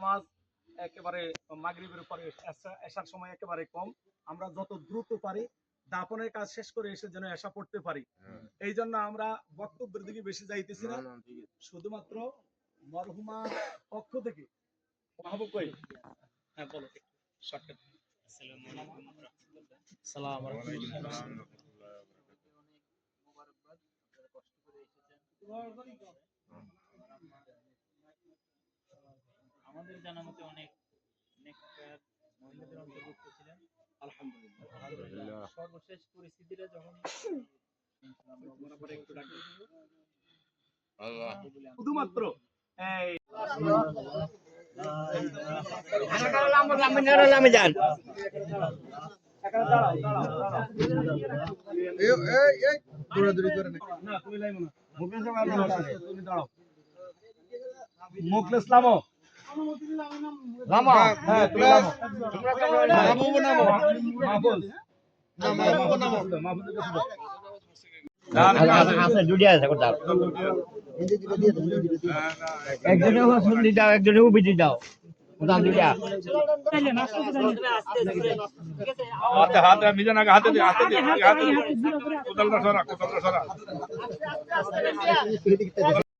নামাজ একেবারে মাগরিবের পরে এশার সময় একেবারে কম। আমরা যত দ্রুত পারি দাফনের কাজ শেষ করে এসে যেন এশা পড়তে পারি, এই জন্য আমরা বক্তব্যের দিকে বেশি যাইতেছি না, শুধুমাত্র মরহুমার পক্ষ থেকে হ্যাঁ বলো শর্টকাট। আসসালামু আলাইকুম। আমাদের জানা মতে অনেক নেককার মহিলাদের অন্তর্ভুক্ত ছিলেন। আলহামদুলিল্লাহ। সর্বশেষ পরিস্থিতিটা যখন শুধুমাত্র এই মুখলেস লামো লামা, হ্যাঁ তুমি লামো, মাহবুব নামো, মাহফুজ একজনে দাও, একজনে উবিধি দাও, হাতে মিজান আগে হাতে দিয়ে কোদালটা সরা